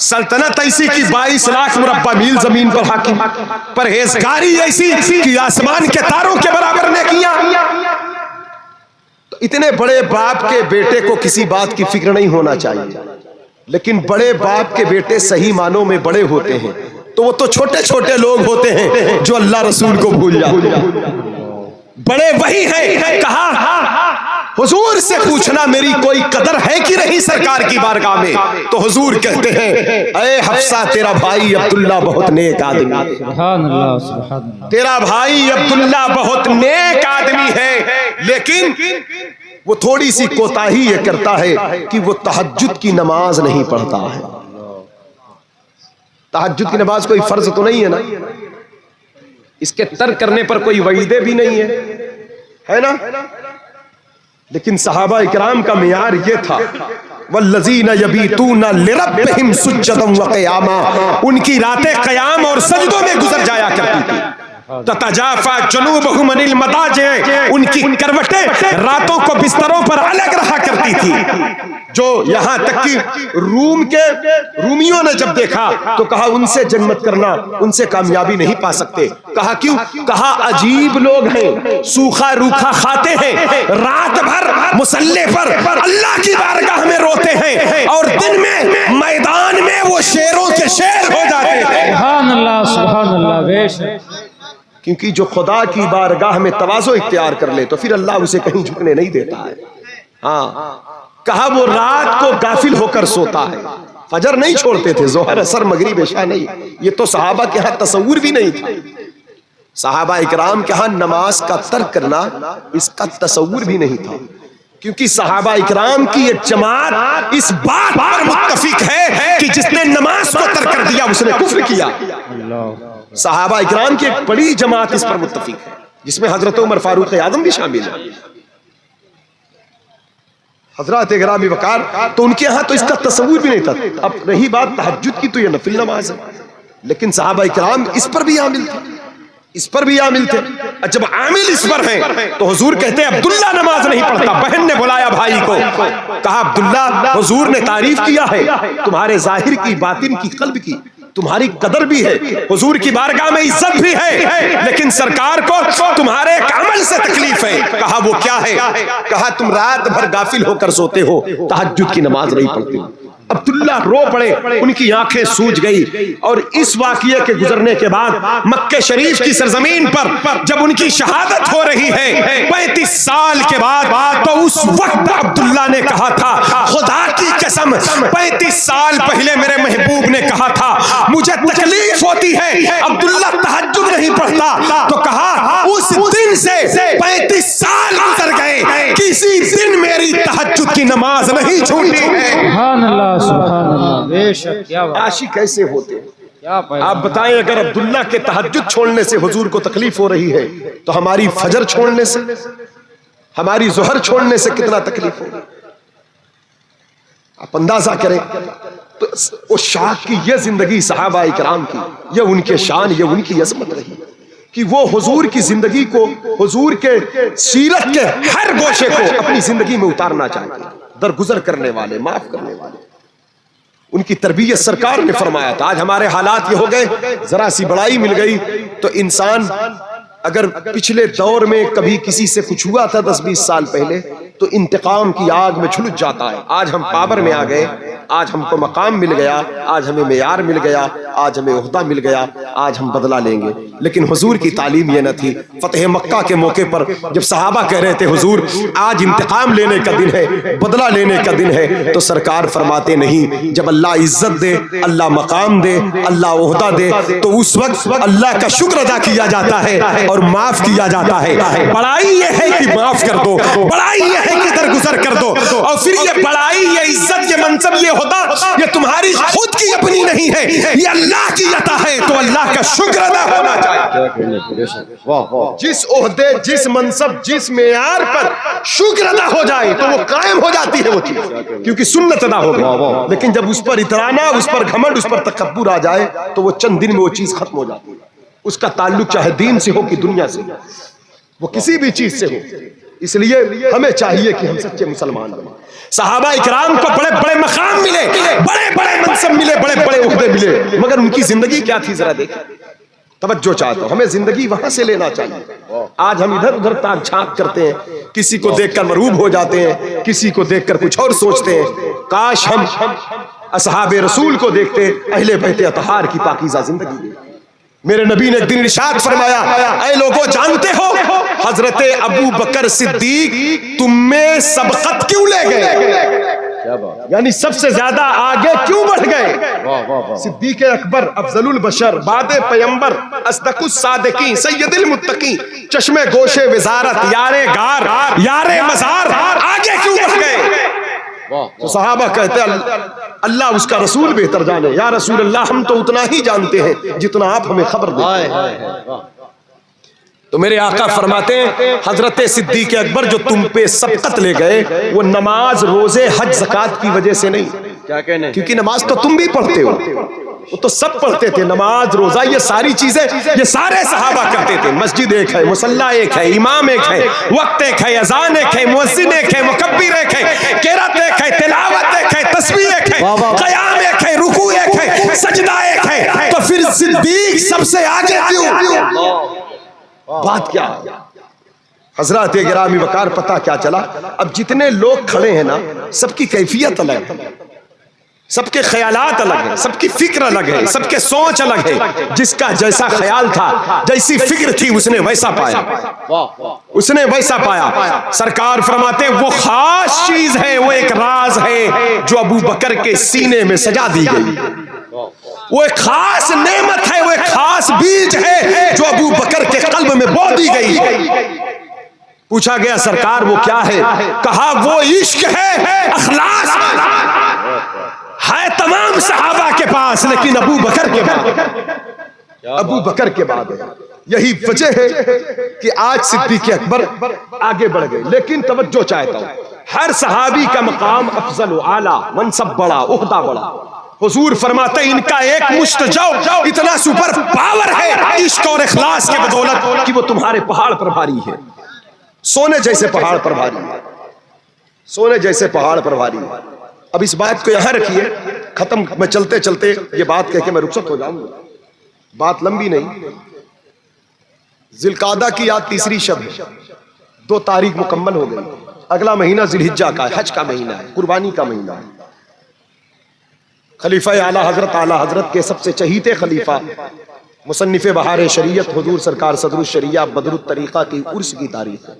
سلطنت ایسی کہ 22 لاکھ مربع میل زمین پر حاکم، پرہیزگاری ایسی کہ آسمان کے تاروں کے برابر نیکیاں۔ تو اتنے بڑے باپ کے بیٹے کو کسی بات کی فکر نہیں ہونا چاہیے، لیکن بڑے باپ کے بیٹے صحیح معنوں میں بڑے ہوتے ہیں تو وہ تو چھوٹے چھوٹے لوگ ہوتے ہیں جو اللہ رسول کو بھول جاتے ہیں، بڑے وہی ہیں۔ کہا حضور سے پوچھنا میری کوئی قدر ہے کہ نہیں سرکار کی بارگاہ میں، تو حضور کہتے ہیں اے حفصہ تیرا بھائی عبداللہ بہت نیک آدمی ہے، سبحان اللہ، سبحان اللہ۔ تیرا بھائی عبداللہ بہت نیک آدمی ہے، لیکن وہ تھوڑی سی کوتاہی یہ کرتا ہے کہ وہ تہجد کی نماز نہیں پڑھتا ہے۔ تہجد کی نماز کوئی فرض تو نہیں ہے نا، اس کے ترک کرنے پر کوئی وعیدیں بھی نہیں ہے نا، لیکن صحابہ اکرام کا معیار یہ تھا والذین یبیتون لربہم سجدا وقیاما، ان کی راتیں قیام اور سجدوں میں گزر جایا کرتی تھی۔ تتجافا جنوبہم عن المضاجع، ان کی کروٹیں راتوں کو بستروں پر الگ رہا کرتی تھی، جو یہاں تک کہ رومیوں نے جب دیکھا تو کہا ان سے جنگ مت کرنا، ان سے کامیابی نہیں پا سکتے۔ کہا کیوں؟ کہا عجیب لوگ ہیں، سوکھا روکھا کھاتے ہیں، رات بھر مصلی پر اللہ کی بارگاہ میں روتے ہیں، اور دن میں میدان میں وہ شیروں کے شیر ہو جاتے ہیں۔ سبحان اللہ، سبحان اللہ، بے شک۔ کیونکہ جو خدا کی بارگاہ میں تواضع اختیار کر لے تو پھر اللہ اسے کہیں جھکنے نہیں دیتا ہے. ہاں کہا وہ رات کو غافل ہو کر سوتا ہے. فجر نہیں چھوڑتے تھے، ظہر اثر مغرب عشاء نہیں. یہ تو صحابہ کے ہاں تصور بھی نہیں تھا. صحابہ اکرام کے ہاں نماز کا ترک کرنا اس کا تصور بھی نہیں تھا، کیونکہ صحابہ اکرام کی ایک جماعت اس بات پر متفق ہے کہ جس نے نماز کو ترک کر دیا اس نے کفر کیا. صحابہ اکرام کی ایک بڑی جماعت اس پر متفق ہے، جس میں حضرت عمر فاروق اعظم بھی شامل ہے، حضرات گرامی وقار. تو ان کے ہاں تو اس کا تصور بھی نہیں تھا. اب رہی بات تہجد کی تو یہ نفل نماز ہے، لیکن صحابہ اکرام اس پر بھی عامل تھے، اس پر بھی عامل تھے. جب عامل اس پر ہیں تو حضور کہتے ہیں عبداللہ نماز نہیں پڑھتا. بہن نے بلایا بھائی کو، کہا عبداللہ حضور نے تعریف کیا ہے تمہارے ظاہر کی، باطن کی، قلب کی، تمہاری قدر بھی ہے، حضور کی بارگاہ میں عزت بھی ہے، لیکن سرکار کو تمہارے ایک عمل سے تکلیف ہے. کہا وہ کیا ہے؟ کہا تم رات بھر غافل ہو کر سوتے ہو، تہجد کی نماز نہیں پڑھتے. عبداللہ رو پڑے، ان کی آنکھیں سوج گئی. اور اس واقعے کے گزرنے کے بعد مکہ شریف کی سرزمین پر جب ان کی شہادت ہو رہی ہے 35 سال کے بعد، تو اس وقت عبداللہ نے کہا تھا خدا کی قسم 35 سال پہلے میرے محبوب نے کہا تھا مجھے تکلیف ہوتی ہے عبداللہ تہجد نہیں پڑھتا. تو کہا اس دن سے 35 سال گزر گئے، کسی دن میری تہجد کی نماز نہیں چھوٹی ہے. سبحان اللہ سبحان اللہ. بے شک کیا بات، عاشق کیسے ہوتے ہیں. کیا آپ بتائیں اگر عبداللہ کے تہجد چھوڑنے سے حضور کو تکلیف ہو رہی ہے تو ہماری فجر چھوڑنے سے، ہماری ظہر چھوڑنے سے کتنا تکلیف ہوگی. آپ اندازہ کریں. تو اس شاخ کی یہ زندگی صحابہ اکرام کی، یہ ان کے شان، یہ ان کی عظمت رہی کہ وہ حضور کی زندگی کو، حضور کے سیرت کے ہر گوشے کو اپنی زندگی میں اتارنا چاہتے ہیں. درگزر کرنے والے، معاف کرنے والے. ان کی تربیت سرکار نے فرمایا تھا. آج ہمارے حالات یہ ہو گئے، ذرا سی بڑائی مل گئی تو انسان اگر پچھلے دور میں کبھی کسی سے کچھ ہوا تھا 10-20 سال پہلے تو انتقام کی آگ میں جھلس جاتا ہے. آج ہم پاور میں آ گئے، آج ہم کو مقام مل گیا، آج ہمیں معیار مل گیا، آج ہمیں عہدہ مل گیا، آج ہم بدلہ لیں گے. لیکن حضور کی تعلیم یہ نہ تھی. فتح مکہ کے موقع پر جب صحابہ کہہ رہے تھے حضور آج انتقام لینے کا دن ہے، بدلہ لینے کا دن ہے، تو سرکار فرماتے نہیں، جب اللہ عزت دے، اللہ مقام دے، اللہ عہدہ دے تو اس وقت اللہ کا شکر ادا کیا جاتا ہے اور معاف کیا جاتا ہے. بڑائی یہ ہے کہ معاف کر دو، بڑائی یہ ہے کہ درگزر کر دو. اور پھر یہ بڑائی، یہ عزت، یہ منصب، یہ ہوتا، یہ تمہاری خود کی اپنی نہیں ہے، یہ اللہ کی عطا ہے، تو اللہ کا شکر ادا ہونا چاہیے. جس عہدے، جس منصب، جس معیار پر شکر ادا ہو جائے تو وہ قائم ہو جاتی ہے وہ چیز، کیونکہ سنت ادا ہو گئی. لیکن جب اس پر اترانا، اس پر گھمنڈ، اس پر تکبر آ جائے تو وہ چند دن میں وہ چیز ختم ہو جاتی ہے. اس کا تعلق چاہے دین سے ہو کہ دنیا سے، وہ کسی بھی چیز سے ہو. اس لیے ہمیں چاہیے کہ ہم سچے مسلمان بنیں. صحابہ اکرام کو بڑے بڑے مقام ملے، بڑے بڑے منصب ملے، بڑے بڑے عہدے ملے، مگر ان کی زندگی کیا تھی ذرا دیکھیں. توجہ چاہتا ہوں، ہمیں زندگی وہاں سے لینا چاہیے. آج ہم ادھر ادھر تاک جھانک کرتے ہیں، کسی کو دیکھ کر مرعوب ہو جاتے ہیں، کسی کو دیکھ کر کچھ اور سوچتے ہیں. کاش ہم اصحاب رسول کو دیکھتے، اہل بیت اطہار کی پاکیزہ زندگی. میرے نبی نے ایک دن ارشاد فرمایا، اے لوگوں جانتے ہو حضرت ابو بکر صدیق تم میں سبقت کیوں لے گئے؟ یعنی سب سے زیادہ آگے کیوں بڑھ گئے؟ صدیق اکبر، افضل البشر، بعد پیمبر، اصدق الصادقین، سید المتقین، چشمے گوشے وزارت، یار گار، یار مزار، آگے کیوں بڑھ گئے؟ تو صحابہ کہتے ہیں اللہ اس کا رسول بہتر جانے. یا رسول اللہ ہم تو اتنا ہی جانتے ہیں جتنا آپ ہمیں خبر دیتے. تو میرے آقا فرماتے ہیں حضرت صدیق اکبر جو تم پہ سبقت لے گئے وہ نماز، روزے، حج، زکات کی وجہ سے نہیں، کیونکہ نماز تو تم بھی پڑھتے ہو، وہ تو سب پڑھتے تھے. نماز، روزہ، یہ ساری چیزیں یہ سارے صحابہ کرتے تھے. مسجد ایک ہے، مصلی ایک ہے، امام ایک ہے، وقت ایک ہے، اذان ایک ہے، مؤذن ایک ہے، مکبر ایک ہے، قرات ایک ہے، تلاوت ایک ہے، تسبیح ایک ہے، قیام ایک ہے، رکوع ایک ہے، سجدہ ایک ہے. تو پھر صدیق سب سے آگے کیوں؟ بات کیا ہے حضرات گرامی وقار؟ پتہ کیا چلا؟ اب جتنے لوگ کھڑے ہیں نا سب کی کیفیت الگ ہے. سب کے خیالات الگ ہیں، سب کی فکر الگ ہے، سب کے سوچ الگ ہے. جس کا جیسا خیال تھا، جیسی فکر تھی، اس نے ویسا پایا، اس نے ویسا پایا. سرکار فرماتے وہ خاص چیز ہے، وہ ایک راز ہے جو ابو بکر کے سینے میں سجا دی گئی. وہ ایک خاص نعمت ہے، وہ ایک خاص بیج ہے جو ابو بکر کے قلب میں بو دی گئی. پوچھا گیا سرکار وہ کیا ہے؟ کہا وہ عشق ہے، اخلاص ہے تمام صحابہ کے پاس، لیکن ابو بکر کے بعد، ابو بکر کے بعد ہے. یہی وجہ ہے کہ آج صدیق اکبر آگے بڑھ گئے. لیکن توجہ چاہتا ہوں، ہر صحابی کا مقام افضل و اعلیٰ، منصب بڑا، عہدہ بڑا. حضور فرماتے ہیں ان کا ایک مشت جو اتنا سپر پاور ہے عشق اور اخلاص کے بدولت کہ وہ تمہارے پہاڑ پر بھاری ہے، سونے جیسے پہاڑ پر بھاری ہے، سونے جیسے پہاڑ پر بھاری ہے. اب اس بات کو یہاں رکھیے، ختم میں چلتے چلتے یہ بات کہہ کے میں رخصت ہو جاؤں گا، بات لمبی نہیں. ذی القعدہ کی آج تیسری شب ہے، 2 تاریخ مکمل ہو گئی. اگلا مہینہ ذی الحجہ کا ہے، حج کا مہینہ ہے، قربانی کا مہینہ ہے. خلیفہ اعلیٰ حضرت کے سب سے چہیتے خلیفہ مصنف بہار شریعت حضور سرکار صدر الشریعہ بدر الطریقہ کی عرس کی تاریخ ہے.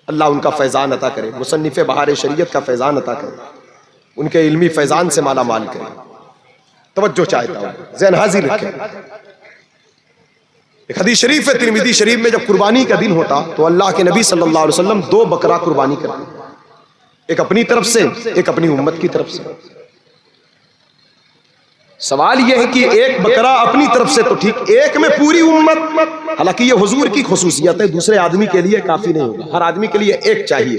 اللہ ان کا فیضان عطا کرے، مصنف بہار شریعت کا فیضان عطا کرے، ان کے علمی فیضان سے مالا مال کرے. توجہ چاہتا ہوں، ذہن حاضر رکھیں. ایک حدیث شریف ہے ترمذی شریف میں، جب قربانی کا دن ہوتا تو اللہ کے نبی صلی اللہ علیہ وسلم 2 بکرا قربانی کرتے، ایک اپنی طرف سے، ایک اپنی امت کی طرف سے. سوال یہ ہے کہ ایک بکرا اپنی طرف سے تو ٹھیک، ایک میں پوری امت. حالانکہ یہ حضور کی خصوصیت ہے، دوسرے آدمی کے لیے کافی نہیں ہوگا، ہر آدمی کے لیے ایک چاہیے.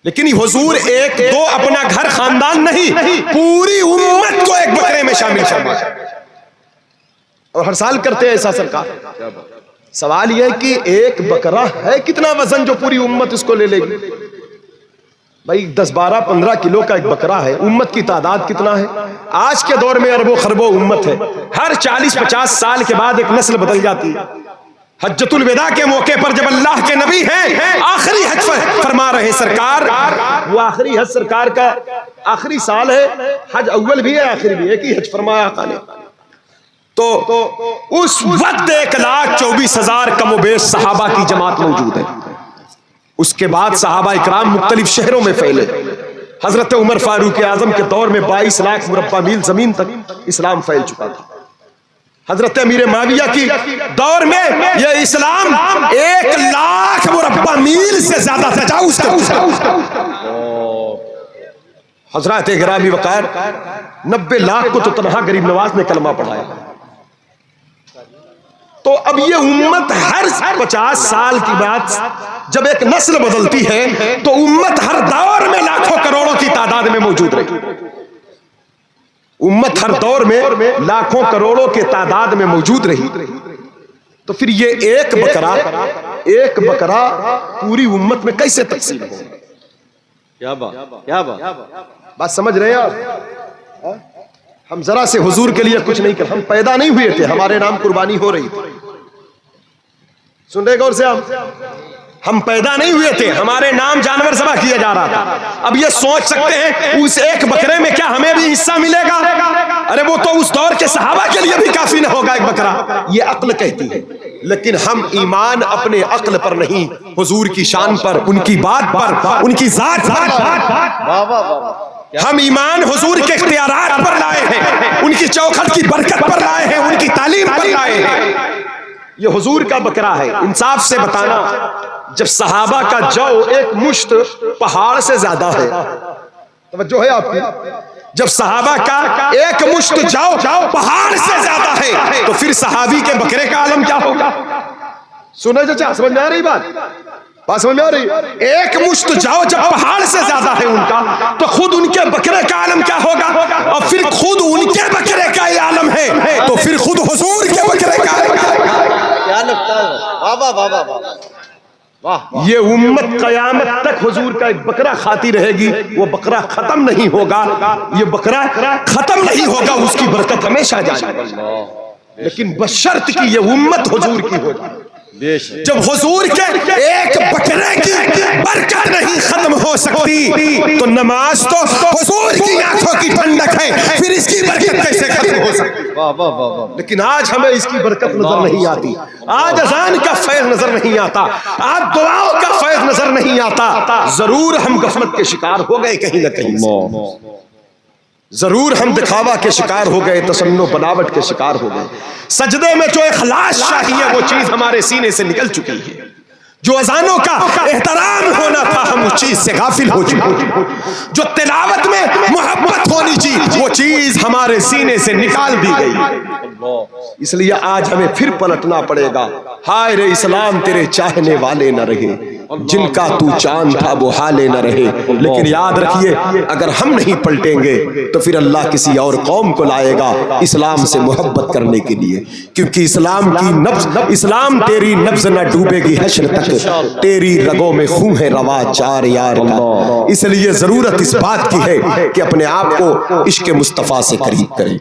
لیکن حضور 1-2 اپنا گھر خاندان نہیں، پوری امت کو ایک بکرے میں شامل فرمایا، اور ہر سال کرتے ہیں ایسا سرکار. سوال یہ ہے کہ ایک بکرا ہے کتنا وزن جو پوری امت اس کو لے لے گی؟ بھائی 10-12-15 کلو کا ایک بکرا ہے، امت کی تعداد کتنا ہے؟ آج کے دور میں اربوں خربوں امت ہے، ہر 40-50 سال کے بعد ایک نسل بدل جاتی ہے. حجۃ الوداع کے موقع پر جب اللہ کے نبی ہیں آخری حج فرما رہے سرکار، وہ آخری حج سرکار کا آخری سال ہے، حج اول بھی ہے آخری بھی ہے، ایک ہی حج فرمایا آقا نے. تو اس وقت 1,24,000 کم و بیش صحابہ کی جماعت موجود ہے. اس کے بعد صحابہ اکرام مختلف شہروں میں پھیلے. حضرت عمر فاروق اعظم کے دور میں 22 لاکھ مربع میل زمین تک اسلام پھیل چکا تھا. حضرت امیر معاویہ کی دور میں یہ اسلام 1 لاکھ مربع میل سے زیادہ تجاوز کر چکا. حضرات گرامی وقار 90 لاکھ کو تو تنہا غریب نواز نے کلمہ پڑھایا. تو اب یہ امت ہر 50 سال کی بعد جب ایک نسل بدلتی ہے تو امت ہر دور میں لاکھوں کروڑوں کی تعداد میں موجود رہی. امت ہر دور میں لاکھوں کروڑوں کے تعداد میں موجود رہی. تو پھر یہ ایک بکرا پوری امت میں کیسے تقسیم ہو؟ کیا بات سمجھ رہے ہیں آپ؟ ہم ذرا سے حضور کے لیے کچھ نہیں کر، ہم پیدا نہیں ہوئے تھے، ہمارے نام قربانی ہو رہی تھی. سن رہے غور سے آپ؟ ہم پیدا نہیں ہوئے تھے، ہمارے نام جانور ذبح کیا جا رہا تھا. اب یہ سوچ سکتے ہیں اس ایک بکرے میں کیا ہمیں بھی حصہ ملے گا؟ ارے وہ تو اس دور کے صحابہ کے لیے بھی کافی نہ ہوگا ایک بکرا. یہ عقل کہتی ہے، لیکن ہم ایمان اپنے عقل پر نہیں، حضور کی شان پر، ان کی بات پر، ان کی ذات پر. ہم ایمان حضور کے اختیارات پر لائے ہیں، ان کی چوکھٹ کی برکت پر لائے ہیں، ان کی تعلیم پر لائے ہیں. یہ حضور کا بکرا ہے. انصاف سے بتانا، جب صحابہ کا جو ایک مشت پہاڑ سے زیادہ ہے، توجہ ہے آپ کی، جب صحابہ کا ایک مشت جو پہاڑ سے زیادہ ہے تو پھر صحابی کے بکرے کا عالم کیا ہوگا؟ سنیں چچا، سمجھ میں آ رہی بات سمجھ میں آ رہی؟ ایک مشت جاؤ جب پہاڑ سے زیادہ ہے ان کا، تو خود ان کے بکرے کا عالم کیا ہوگا؟ اور پھر خود ان کے بکرے کا یہ عالم ہے تو پھر خود حضور کے بکرے کا عالم کیا لگتا ہے؟ یہ امت قیامت تک حضور کا ایک بکرا کھاتی رہے گی، وہ بکرا ختم نہیں ہوگا، یہ بکرا ختم نہیں ہوگا، اس کی برکت ہمیشہ جائے گی. لیکن بشرط کی یہ امت حضور کی ہوگی. جب حضور کے ایک بکرے کی برکت نہیں ختم ہو سکتی تو نماز تو حضور کی آنکھوں کی ٹھنڈک تک ہے پھر اس کی برکت کیسے ختم ہو سکتی؟ لیکن آج ہمیں اس کی برکت نظر نہیں آتی، آج اذان کا فیض نظر نہیں آتا، آج دعاؤں کا فیض نظر نہیں آتا۔ ضرور ہم غفلت کے شکار ہو گئے کہیں نہ کہیں سے، ضرور ہم دکھاوا کے شکار ہو گئے، تصنع بناوٹ کے شکار ہو گئے۔ سجدے میں جو اخلاص چاہیے وہ چیز ہمارے سینے سے نکل چکی ہے، جو اذانوں کا احترام ہونا تھا ہم اس چیز سے غافل ہو چکے، جو تلاوت میں محبت ہونی چاہیے وہ چیز ہمارے سینے سے نکال دی گئی۔ اس لیے آج ہمیں پھر پلٹنا پڑے گا۔ ہائے رے اسلام تیرے چاہنے والے نہ رہے، جن کا تو چاند تھا وہ حالے نہ رہے۔ لیکن یاد رکھیے اگر ہم نہیں پلٹیں گے تو پھر اللہ کسی اور قوم کو لائے گا اسلام سے محبت کرنے کے لیے، کیونکہ اسلام کی نبض، اسلام تیری نبض نہ ڈوبے گی حشر تک، تیری رگوں میں خون ہے روا چار یار کا۔ اس لیے ضرورت اس بات کی ہے کہ اپنے آپ کو عشق مصطفیٰ سے قریب کریں،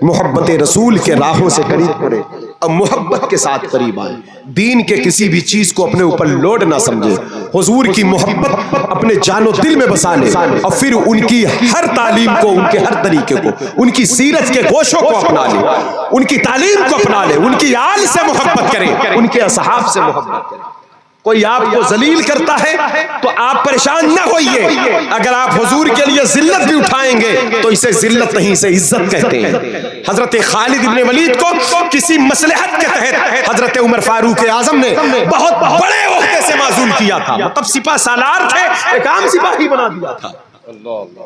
محبت رسول کے راہوں سے قریب کریں، اب محبت کے ساتھ قریب آئیں، دین کے کسی بھی چیز کو اپنے اوپر لوڈ نہ سمجھے، حضور کی محبت اپنے جان و دل میں بسا لے، اور پھر ان کی ہر تعلیم کو، ان کے ہر طریقے کو، ان کی سیرت کے گوشوں کو اپنا لے، ان کی تعلیم کو اپنا لے، ان کی آل سے محبت کریں، ان کے اصحاب سے محبت کریں۔ کوئی آپ کو ذلیل کرتا ہے تو آپ پریشان نہ ہوئیے، اگر آپ حضور کے لیے ذلت بھی اٹھائیں گے تو اسے ذلت نہیں، اسے عزت کہتے ہیں۔ حضرت خالد ابن ولید کو کسی مصلحت کے تحت حضرت عمر فاروق اعظم نے بہت بڑے عہدے سے معزول کیا تھا، مطلب سپہ سالار تھے، ایک عام سپاہی بنا دیا تھا۔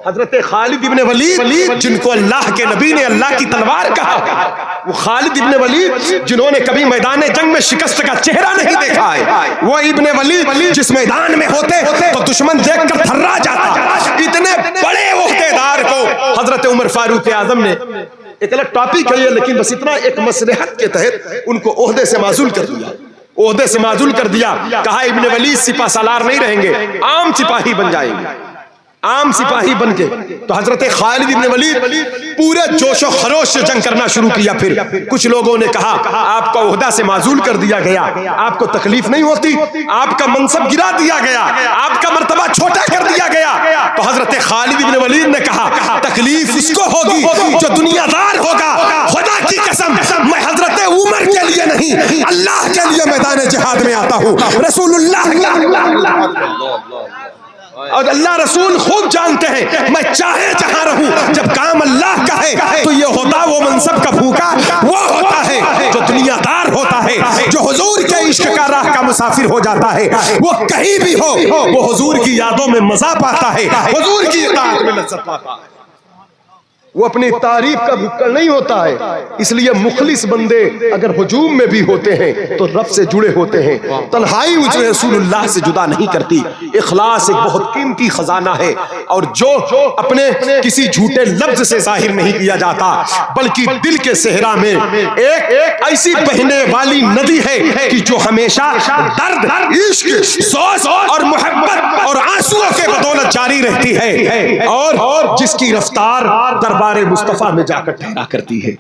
حضرت خالد ابن ولید جن کو اللہ کے نبی نے اللہ کی تلوار کہا، وہ خالد ابن ولید جنہوں نے کبھی میدان جنگ میں شکست کا چہرہ نہیں دیکھا ہے، وہ ابن ولید جس میدان میں ہوتے تو دشمن دیکھ کر تھرا جاتا، اتنے بڑے عہدیدار کو حضرت عمر فاروق اعظم نے، ایک الگ ٹاپک ہے یہ لیکن بس اتنا، ایک مصلحت کے تحت ان کو عہدے سے معزول کر دیا، عہدے سے معزول کر دیا، کہا ابن ولید سپہ سالار نہیں رہیں گے، عام سپاہی بن جائیں گے، عام سپاہی بن کے۔ تو حضرت خالد ابن ولید پورے جوش و خروش سے جنگ کرنا شروع کیا۔ پھر کچھ لوگوں نے کہا آپ کو عہدہ سے معزول کر دیا گیا، آپ کو تکلیف نہیں ہوتی، آپ کا منصب گرا دیا گیا، آپ کا مرتبہ چھوٹا کر دیا گیا۔ تو حضرت خالد ابن ولید نے کہا تکلیف اس کو ہوگی جو دنیا دار ہوگا، خدا کی قسم میں حضرت عمر کے لیے نہیں اللہ کے لیے میدان جہاد میں آتا ہوں، رسول اللہ اور اللہ رسول خود جانتے ہیں میں چاہے جہاں رہوں، جب کام اللہ کا ہے تو یہ ہوتا وہ منصب کا بھوکا وہ ہوتا ہے جو دنیا دار ہوتا ہے، جو حضور کے عشق کا راہ کا مسافر ہو جاتا ہے، وہ کہیں بھی ہو وہ حضور کی یادوں میں مزہ پاتا ہے، حضور کی اطاعت میں لذت پاتا ہے، وہ اپنی تعریف کا بھکڑ نہیں ہوتا ہے۔ اس لیے مخلص بندے اگر ہجوم میں بھی ہوتے ہیں تو رب سے جڑے ہوتے ہیں، تنہائی مجھے رسول اللہ سے جدا نہیں کرتی۔ اخلاص ایک بہت قیمتی خزانہ ہے، اور جو اپنے کسی جھوٹے لفظ سے ظاہر نہیں کیا جاتا بلکہ دل کے صحرا میں ایک ایسی بہنے والی ندی ہے کہ جو ہمیشہ درد، عشق، سوز اور محبت اور آنسوؤں کے بدولت جاری رہتی ہے، اور جس کی رفتار دربار مصطفیٰ میں جا کر ٹھہرا کرتی ہے۔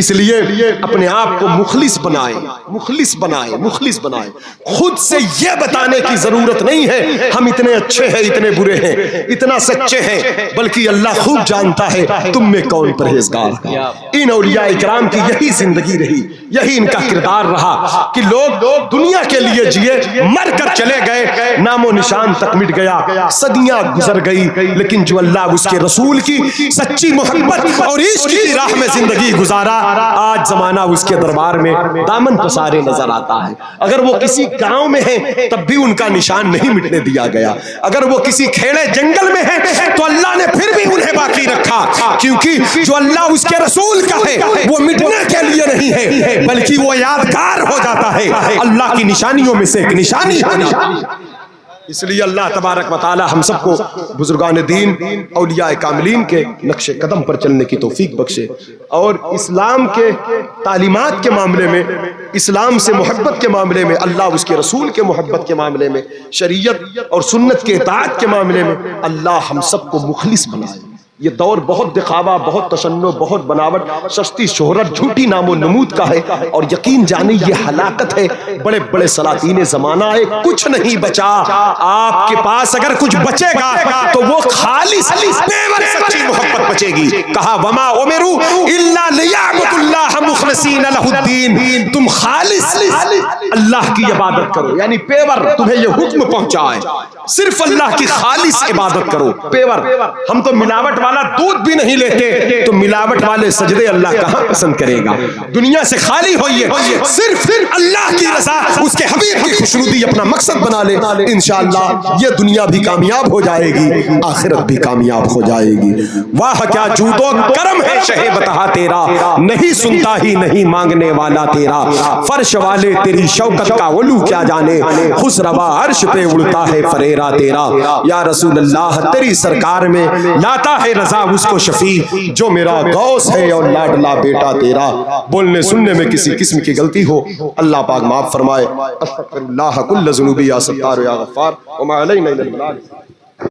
اس لیے اپنے آپ کو مخلص بنائیں، مخلص بنائیں، مخلص بنائیں۔ خود سے یہ بتانے کی ضرورت نہیں ہے ہم اتنے اچھے ہیں، اتنے برے ہیں، اتنا سچے ہیں، بلکہ اللہ خوب جانتا ہے تم میں کون پرہیزگار ہے۔ ان اولیاء اکرام کی یہی زندگی رہی، یہی ان کا کردار رہا کہ لوگ دنیا کے لیے جیے، مر کر چلے گئے، نام و نشان تک مٹ گیا، صدیاں گزر گئی، لیکن جو اللہ اس کے رسول کی سچی محبت اور عشق کی راہ میں زندگی گزارا، آج زمانہ اس کے دربار میں دامن پسارے نظر آتا ہے۔ اگر وہ کسی گاؤں میں ہیں تب بھی ان کا نشان نہیں مٹنے دیا گیا، اگر وہ کسی کھیڑے جنگل میں ہیں تو اللہ نے پھر بھی انہیں باقی رکھا، کیونکہ جو اللہ اس کے رسول کا ہے وہ مٹنے کے لیے نہیں ہے بلکہ وہ یادگار ہو جاتا ہے، اللہ کی نشانیوں میں سے ایک نشانی ہے۔ اس لیے اللہ تبارک و تعالی ہم سب کو بزرگان دین، اولیاء کاملین کے نقش قدم پر چلنے کی توفیق بخشے، اور اسلام کے تعلیمات کے معاملے میں، اسلام سے محبت کے معاملے میں، اللہ اس کے رسول کے محبت کے معاملے میں، شریعت اور سنت کے اطاعت کے معاملے میں اللہ ہم سب کو مخلص بنائے، یہ دور بہت دکھاوا، بہت تشنع، بہت بناوٹ، سستی شہرت، جھوٹی نام و نمود کا ہے، اور یقین جانے یہ ہلاکت ہے۔ بڑے بڑے سلاطین زمانہ آئے، کچھ نہیں بچا۔ آپ کے پاس اگر کچھ بچے گا تو وہ خالص پیور سچی محبت بچے گی۔ کہا وما امروا الا لیعبدوا اللہ مخلصین لہ الدین، تم خالص اللہ کی عبادت کرو، یعنی پیور تمہیں یہ حکم پہنچا ہے، صرف اللہ کی خالص عبادت کرو۔ پیور، ہم تو ملاوٹ والا دودھ بھی نہیں لیتے، تو ملاوٹ والے سجدے اللہ کہاں پسند کرے گا؟ دنیا سے خالی ہوئیے، صرف اللہ کی رضا، اس کے حبیب کی خوشنودی اپنا مقصد بنا لے، انشاءاللہ یہ دنیا بھی کامیاب ہو جائے گی، آخرت بھی کامیاب ہو جائے گی۔ واہ کیا جود و کرم ہے شہ بتہا تیرا، نہیں سنتا ہی نہیں مانگنے والا تیرا، فرش والے تیری شوکت کا علو کیا جانے، خسروا عرش پہ اڑتا ہے فریرا تیرا۔ یا رسول اللہ تیری سرکار میں لاتا ہے رضا اس کو شفیع، جو میرا غوث ہے اور لاڈلا بیٹا تیرا۔ بولنے سننے میں کسی قسم کی غلطی ہو اللہ پاک معاف فرمائے۔ استغفر اللہ کل ذنوبی یا ستار یا غفار وما علینا الا البلاغ۔